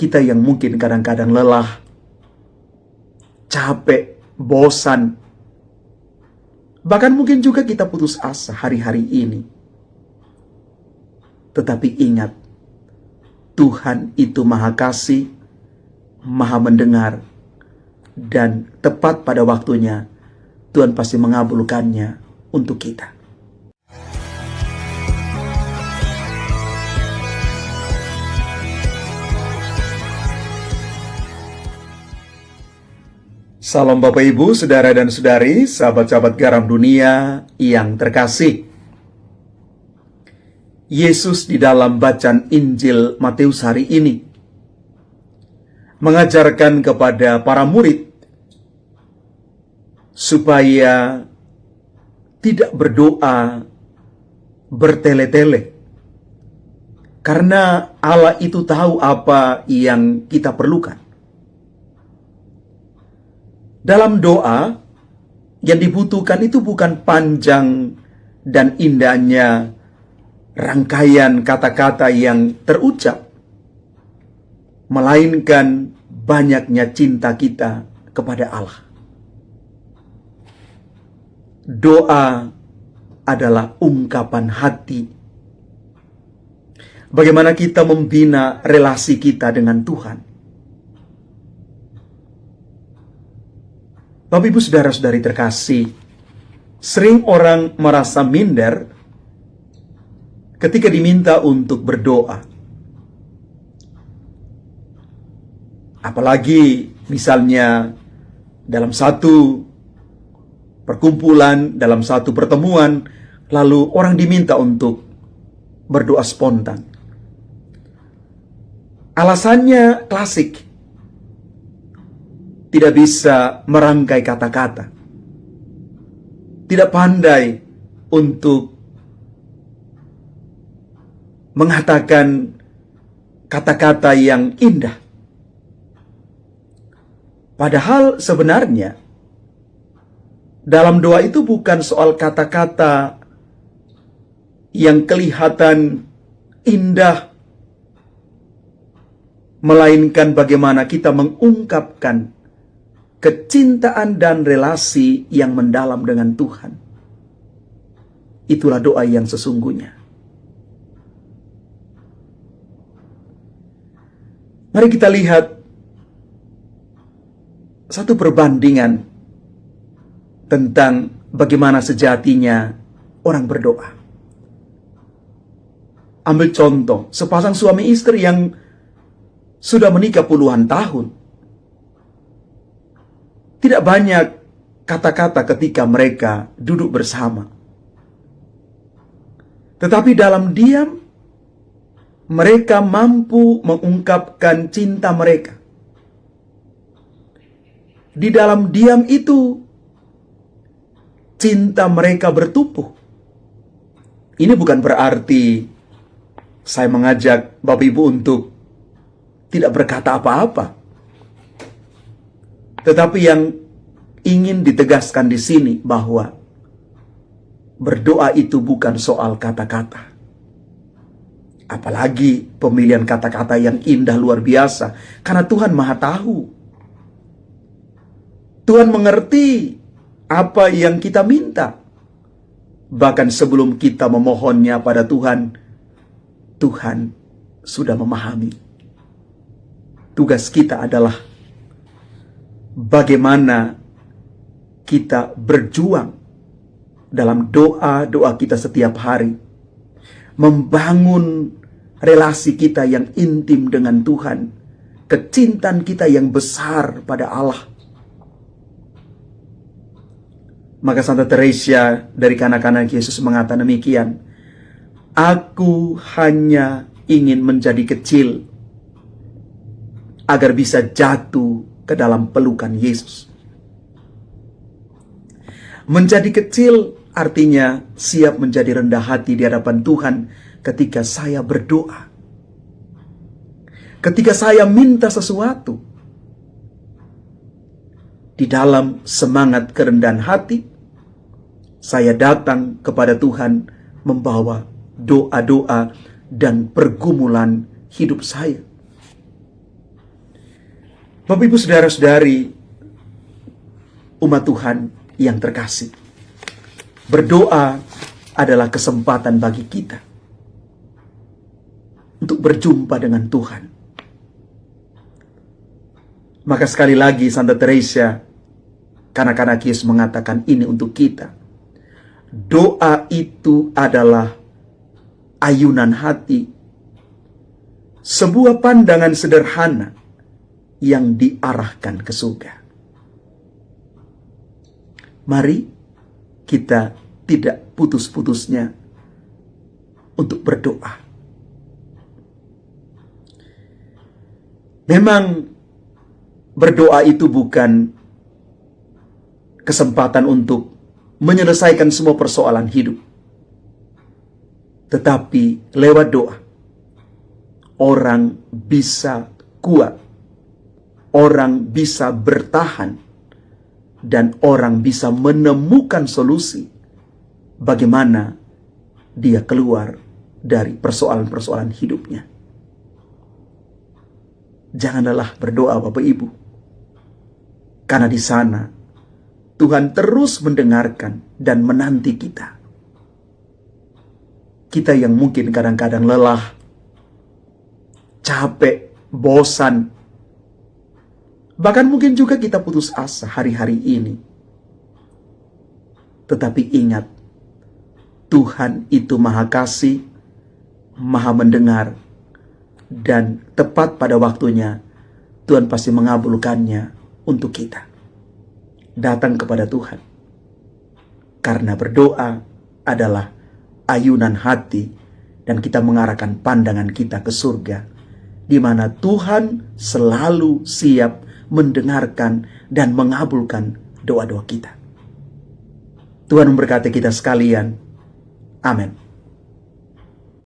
kita yang mungkin kadang-kadang lelah, capek, bosan, bahkan mungkin juga kita putus asa hari-hari ini. Tetapi ingat, Tuhan itu Maha Kasih, Maha mendengar, dan tepat pada waktunya Tuhan pasti mengabulkannya untuk kita. Salam Bapak Ibu, Saudara dan Saudari, sahabat-sahabat garam dunia yang terkasih. Yesus di dalam bacaan Injil Matius hari ini mengajarkan kepada para murid supaya tidak berdoa bertele-tele, karena Allah itu tahu apa yang kita perlukan. Dalam doa, yang dibutuhkan itu bukan panjang dan indahnya rangkaian kata-kata yang terucap, melainkan banyaknya cinta kita kepada Allah. Doa adalah ungkapan hati. Bagaimana kita membina relasi kita dengan Tuhan. Bapak Ibu Saudara-saudari terkasih, sering orang merasa minder ketika diminta untuk berdoa. Apalagi misalnya dalam satu perkumpulan, dalam satu pertemuan, lalu orang diminta untuk berdoa spontan. Alasannya klasik, tidak bisa merangkai kata-kata, tidak pandai untuk mengatakan kata-kata yang indah. Padahal sebenarnya dalam doa itu bukan soal kata-kata yang kelihatan indah, melainkan bagaimana kita mengungkapkan kecintaan dan relasi yang mendalam dengan Tuhan. Itulah doa yang sesungguhnya. Mari kita lihat satu perbandingan tentang bagaimana sejatinya orang berdoa. Ambil contoh, sepasang suami istri yang sudah menikah puluhan tahun. Tidak banyak kata-kata ketika mereka duduk bersama. Tetapi dalam diam, mereka mampu mengungkapkan cinta mereka. Di dalam diam itu, cinta mereka bertumbuh. Ini bukan berarti saya mengajak Bapak Ibu untuk tidak berkata apa-apa. Tetapi yang ingin ditegaskan di sini bahwa berdoa itu bukan soal kata-kata. Apalagi pemilihan kata-kata yang indah luar biasa. Karena Tuhan Maha Tahu. Tuhan mengerti apa yang kita minta. Bahkan sebelum kita memohonnya pada Tuhan, Tuhan sudah memahami. Tugas kita adalah bagaimana kita berjuang dalam doa-doa kita setiap hari. Membangun relasi kita yang intim dengan Tuhan. Kecintaan kita yang besar pada Allah. Maka Santa Teresa dari kanak-kanak Yesus mengatakan demikian. Aku hanya ingin menjadi kecil agar bisa jatuh ke dalam pelukan Yesus. Menjadi kecil artinya siap menjadi rendah hati di hadapan Tuhan ketika saya berdoa. Ketika saya minta sesuatu. Di dalam semangat kerendahan hati, saya datang kepada Tuhan membawa doa-doa dan pergumulan hidup saya. Bapak Ibu saudara-saudari umat Tuhan yang terkasih, berdoa adalah kesempatan bagi kita untuk berjumpa dengan Tuhan. Maka sekali lagi Santa Teresa, kanak-kanak Yesus, mengatakan ini untuk kita. Doa itu adalah ayunan hati, sebuah pandangan sederhana yang diarahkan ke surga. Mari kita tidak putus-putusnya untuk berdoa. Memang berdoa itu bukan kesempatan untuk menyelesaikan semua persoalan hidup. Tetapi lewat doa, orang bisa kuat, orang bisa bertahan, dan orang bisa menemukan solusi bagaimana dia keluar dari persoalan-persoalan hidupnya. Jangan lelah berdoa Bapak Ibu, karena di sana Tuhan terus mendengarkan dan menanti kita. Kita yang mungkin kadang-kadang lelah, capek, bosan, bahkan mungkin juga kita putus asa hari-hari ini. Tetapi ingat, Tuhan itu Maha Kasih, Maha Mendengar, dan tepat pada waktunya Tuhan pasti mengabulkannya untuk kita. Datang kepada Tuhan, karena berdoa adalah ayunan hati, dan kita mengarahkan pandangan kita ke surga, di mana Tuhan selalu siap mendengarkan dan mengabulkan doa-doa kita. Tuhan memberkati kita sekalian. Amin.